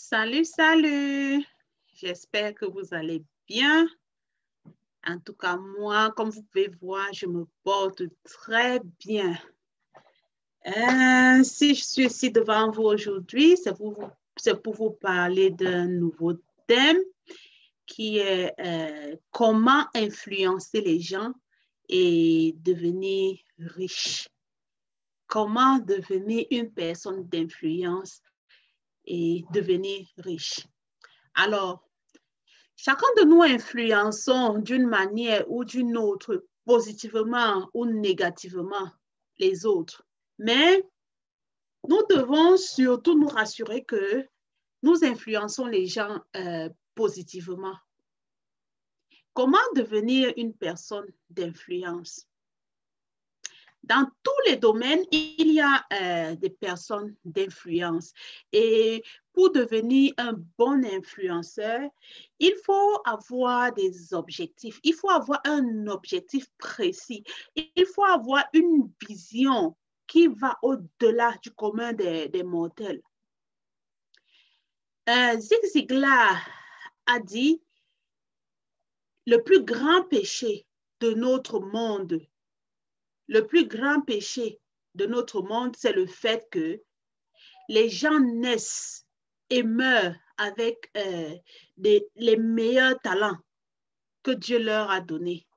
Salut, salut. J'espère que vous allez bien. En tout cas, moi, comme vous pouvez voir, je me porte très bien. Si je suis ici devant vous aujourd'hui, c'est pour vous parler d'un nouveau thème qui est comment influencer les gens et devenir riche. Comment devenir une personne d'influence et devenir riche. Alors, chacun de nous influençons d'une manière ou d'une autre, positivement ou négativement, les autres. Mais nous devons surtout nous rassurer que nous influençons les gens positivement. Comment devenir une personne d'influence? Dans tous les domaines, il y a des personnes d'influence. Et pour devenir un bon influenceur, il faut avoir des objectifs. Il faut avoir un objectif précis. Il faut avoir une vision qui va au-delà du commun des mortels. Zig Ziglar a dit, le plus grand péché de notre monde, le plus grand péché de notre monde, c'est le fait que les gens naissent et meurent avec les meilleurs talents que Dieu leur a donnés.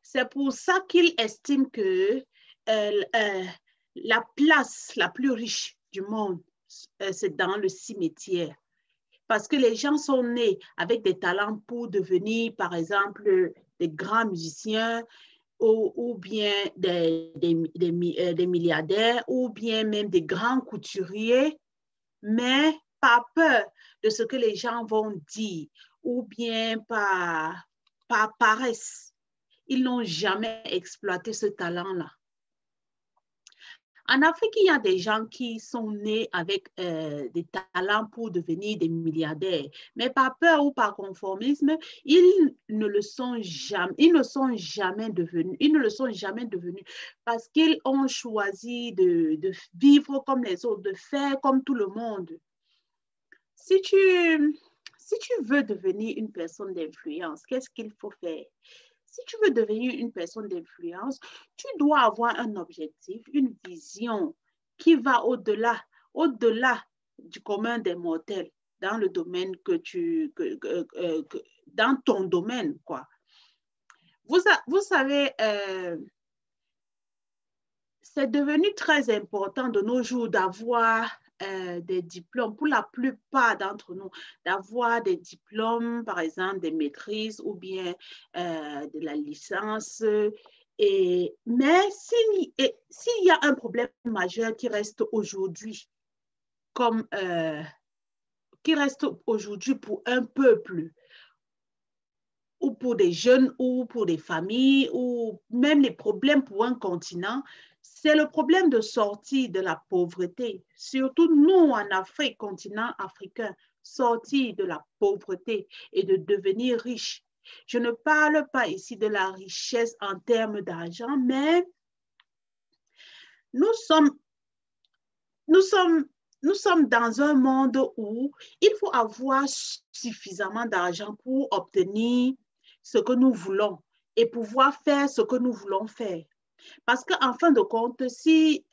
C'est pour ça qu'il estime que la place la plus riche du monde, c'est dans le cimetière. Parce que les gens sont nés avec des talents pour devenir, par exemple, des grands musiciens, ou bien des milliardaires, ou bien même des grands couturiers, mais par peur de ce que les gens vont dire, ou bien par paresse. Ils n'ont jamais exploité ce talent-là. En Afrique, il y a des gens qui sont nés avec des talents pour devenir des milliardaires, mais par peur ou par conformisme, ils ne le sont jamais, ils ne sont jamais devenus parce qu'ils ont choisi de vivre comme les autres, de faire comme tout le monde. Si tu veux devenir une personne d'influence, qu'est-ce qu'il faut faire? Si tu veux devenir une personne d'influence, tu dois avoir un objectif, une vision qui va au-delà du commun des mortels dans le domaine dans ton domaine, quoi. Vous savez, c'est devenu très important de nos jours d'avoir des diplômes, pour la plupart d'entre nous, d'avoir des diplômes, par exemple des maîtrises ou bien de la licence. Mais s'il y a un problème majeur qui reste aujourd'hui, pour un peuple, ou pour des jeunes, ou pour des familles, ou même les problèmes pour un continent, c'est le problème de sortir de la pauvreté. Surtout nous, en Afrique, continent africain, sortir de la pauvreté et de devenir riche. Je ne parle pas ici de la richesse en termes d'argent, mais nous sommes dans un monde où il faut avoir suffisamment d'argent pour obtenir ce que nous voulons et pouvoir faire ce que nous voulons faire. Parce qu'en fin de compte, si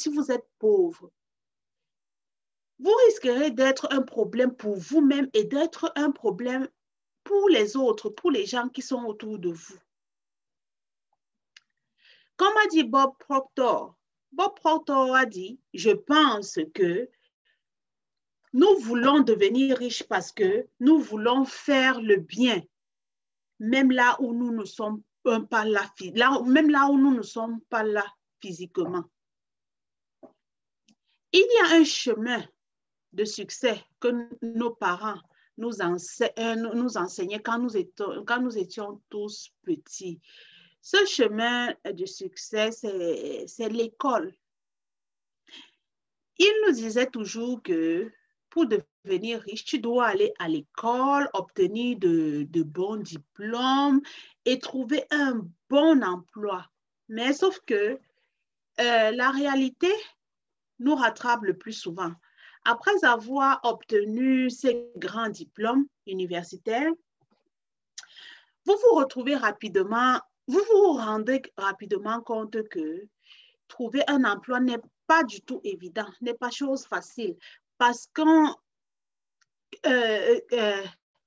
vous êtes pauvre, vous risquerez d'être un problème pour vous-même et d'être un problème pour les autres, pour les gens qui sont autour de vous. Comme a dit Bob Proctor a dit, je pense que nous voulons devenir riches parce que nous voulons faire le bien, même là où nous ne sommes pas là, même là où nous ne sommes pas là physiquement. Il y a un chemin de succès que nos parents nous enseignaient quand nous étions tous petits. Ce chemin de succès, c'est l'école. Ils nous disaient toujours que pour devenir riche, tu dois aller à l'école, obtenir de bons diplômes et trouver un bon emploi. Mais sauf que la réalité nous rattrape le plus souvent. après avoir obtenu ces grands diplômes universitaires, vous vous retrouvez rapidement, vous vous rendez rapidement compte que trouver un emploi n'est pas du tout évident, n'est pas chose facile, parce que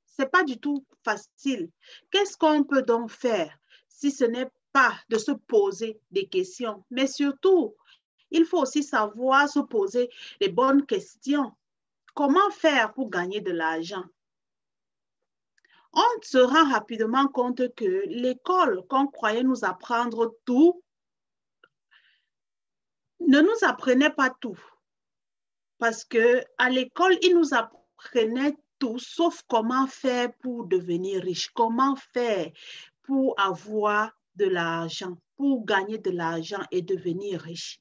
c'est pas du tout facile. Qu'est-ce qu'on peut donc faire si ce n'est pas de se poser des questions? Mais surtout, il faut aussi savoir se poser les bonnes questions. Comment faire pour gagner de l'argent? On se rend rapidement compte que l'école qu'on croyait nous apprendre tout ne nous apprenait pas tout. Parce qu'à l'école, ils nous apprenaient tout, sauf comment faire pour devenir riche, comment faire pour avoir de l'argent, pour gagner de l'argent et devenir riche.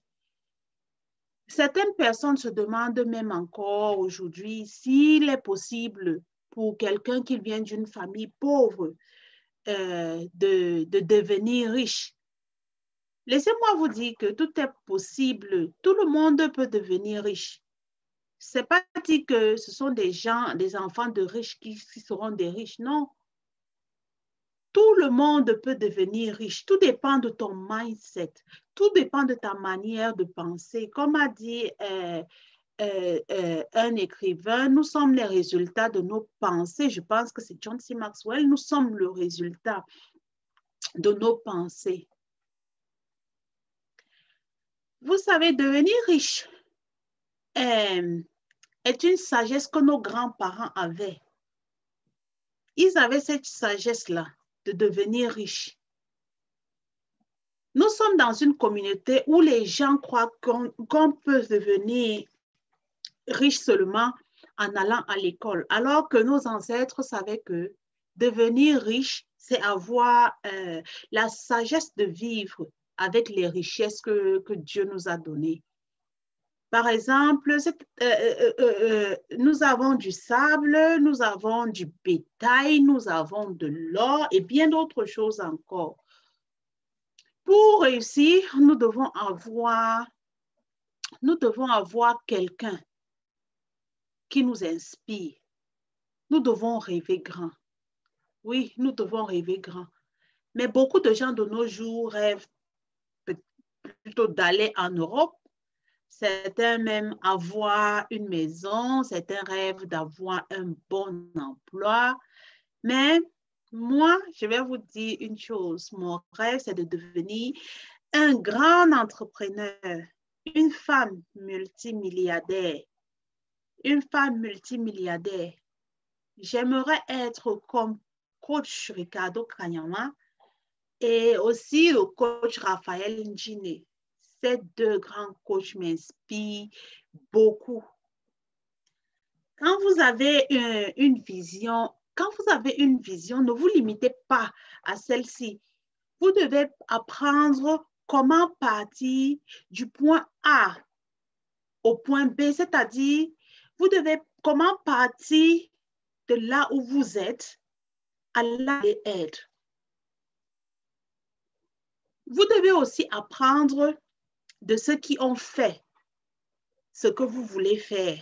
Certaines personnes se demandent même encore aujourd'hui s'il est possible pour quelqu'un qui vient d'une famille pauvre de devenir riche. Laissez-moi vous dire que tout est possible. Tout le monde peut devenir riche. Ce n'est pas dit que ce sont des gens, des enfants de riches qui seront des riches. Non. Tout le monde peut devenir riche. Tout dépend de ton mindset. Tout dépend de ta manière de penser. Comme a dit un écrivain, nous sommes les résultats de nos pensées. Je pense que c'est John C. Maxwell. Nous sommes le résultat de nos pensées. Vous savez, devenir riche est une sagesse que nos grands-parents avaient. Ils avaient cette sagesse-là de devenir riches. Nous sommes dans une communauté où les gens croient qu'on peut devenir riche seulement en allant à l'école, alors que nos ancêtres savaient que devenir riche, c'est avoir la sagesse de vivre avec les richesses que Dieu nous a données. Par exemple, nous avons du sable, nous avons du bétail, nous avons de l'or et bien d'autres choses encore. Pour réussir, nous devons avoir quelqu'un qui nous inspire. Nous devons rêver grand. Oui, nous devons rêver grand. Mais beaucoup de gens de nos jours rêvent plutôt d'aller en Europe. Certains même avoir une maison, certains rêvent d'avoir un bon emploi. Mais moi, je vais vous dire une chose. Mon rêve, c'est de devenir un grand entrepreneur, une femme multimilliardaire. Une femme multimilliardaire. J'aimerais être comme coach Ricardo Kanyama et aussi le coach Raphaël Njine. Ces deux grands coachs m'inspirent beaucoup. Quand vous avez une vision, ne vous limitez pas à celle-ci. Vous devez apprendre comment partir du point A au point B, c'est-à-dire, vous devez comment partir de là où vous êtes à là où vous êtes. Vous devez aussi apprendre de ceux qui ont fait ce que vous voulez faire.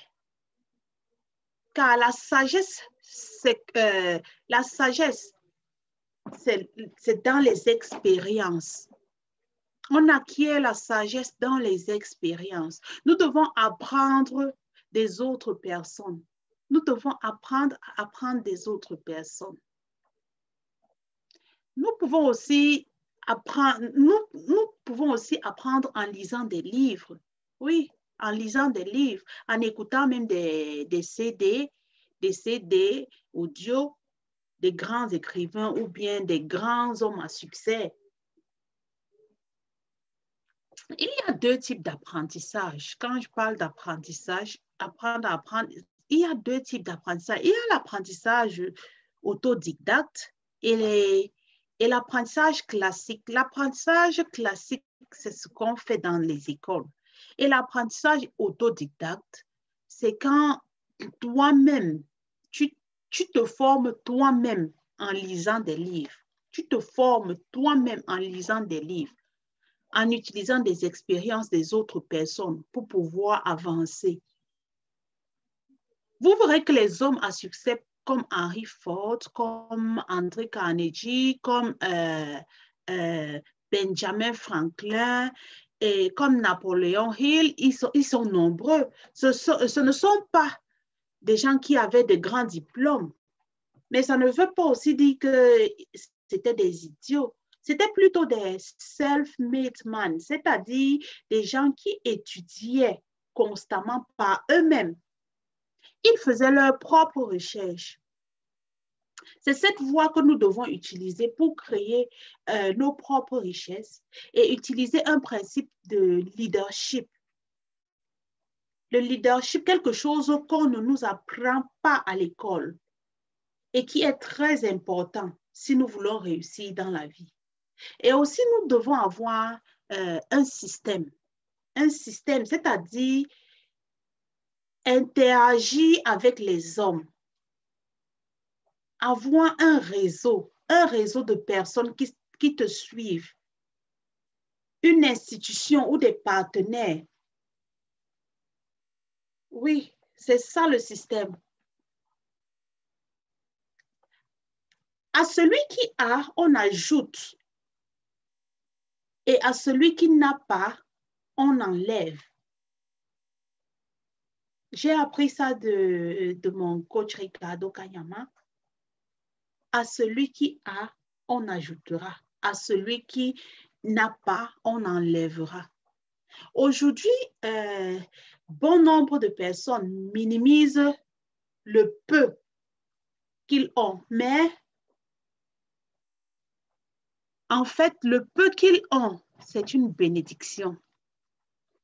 Car la sagesse, c'est dans les expériences. On acquiert la sagesse dans les expériences. Nous devons apprendre des autres personnes. Nous devons apprendre à apprendre des autres personnes. Nous pouvons aussi apprendre en lisant des livres. Oui, en lisant des livres, en écoutant même des CD audio des grands écrivains ou bien des grands hommes à succès. Il y a deux types d'apprentissage. Quand je parle d'apprentissage, apprendre à apprendre, il y a deux types d'apprentissage. Il y a l'apprentissage autodidacte et l'apprentissage classique. L'apprentissage classique, c'est ce qu'on fait dans les écoles. Et l'apprentissage autodidacte, c'est quand toi-même, tu te formes toi-même en lisant des livres. Tu te formes toi-même en lisant des livres, en utilisant des expériences des autres personnes pour pouvoir avancer. Vous verrez que les hommes à succès comme Henry Ford, comme André Carnegie, comme Benjamin Franklin et comme Napoléon Hill, ils sont nombreux. Ce ne sont pas des gens qui avaient de grands diplômes, mais ça ne veut pas aussi dire que c'était des idiots. C'était plutôt des self-made men, c'est-à-dire des gens qui étudiaient constamment par eux-mêmes. Ils faisaient leurs propres recherches. C'est cette voie que nous devons utiliser pour créer nos propres richesses et utiliser un principe de leadership. Le leadership, quelque chose qu'on ne nous apprend pas à l'école et qui est très important si nous voulons réussir dans la vie. Et aussi, nous devons avoir un système, c'est-à-dire interagir avec les hommes, avoir un réseau de personnes qui te suivent, une institution ou des partenaires. Oui, c'est ça le système. À celui qui a, on ajoute. Et à celui qui n'a pas, on enlève. J'ai appris ça de mon coach Ricardo Kanyama. À celui qui a, on ajoutera. À celui qui n'a pas, on enlèvera. Aujourd'hui, bon nombre de personnes minimisent le peu qu'ils ont, mais en fait, le peu qu'ils ont, c'est une bénédiction.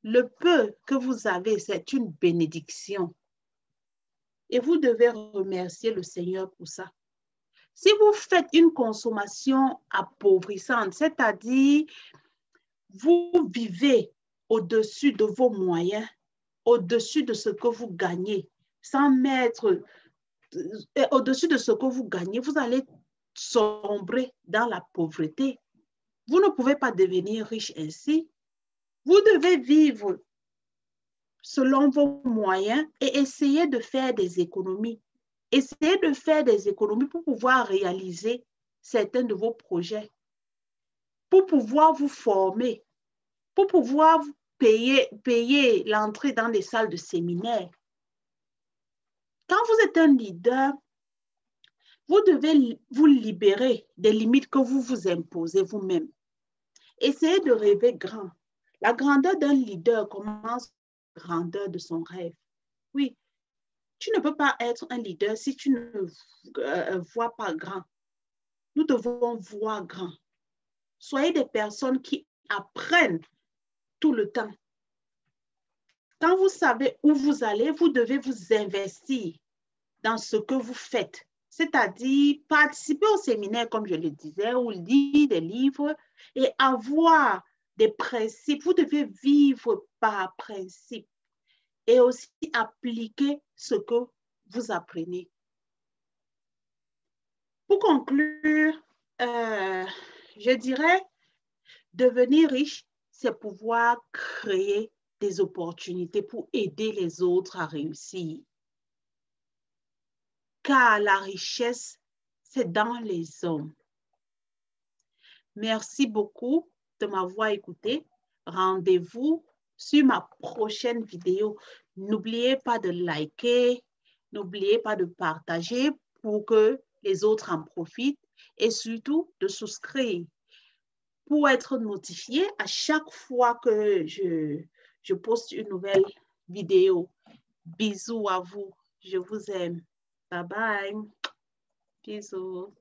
Le peu que vous avez, c'est une bénédiction. Et vous devez remercier le Seigneur pour ça. Si vous faites une consommation appauvrissante, c'est-à-dire vous vivez au-dessus de vos moyens, au-dessus de ce que vous gagnez, sans mettre au-dessus de ce que vous gagnez, vous allez sombrer dans la pauvreté. Vous ne pouvez pas devenir riche ainsi. Vous devez vivre selon vos moyens et essayer de faire des économies. Essayez de faire des économies pour pouvoir réaliser certains de vos projets, pour pouvoir vous former, pour pouvoir payer l'entrée dans les salles de séminaire. Quand vous êtes un leader, vous devez vous libérer des limites que vous vous imposez vous-même. Essayez de rêver grand. La grandeur d'un leader commence par la grandeur de son rêve. Oui, tu ne peux pas être un leader si tu ne vois pas grand. Nous devons voir grand. Soyez des personnes qui apprennent tout le temps. Quand vous savez où vous allez, vous devez vous investir dans ce que vous faites. C'est-à-dire participer au séminaire, comme je le disais, ou lire des livres et avoir des principes. Vous devez vivre par principe et aussi appliquer ce que vous apprenez. Pour conclure, je dirais, devenir riche, c'est pouvoir créer des opportunités pour aider les autres à réussir. Car la richesse, c'est dans les hommes. Merci beaucoup de m'avoir écouté. Rendez-vous sur ma prochaine vidéo. N'oubliez pas de liker, n'oubliez pas de partager pour que les autres en profitent et surtout de souscrire pour être notifié à chaque fois que je poste une nouvelle vidéo. Bisous à vous. Je vous aime. Bye bye. Bisous.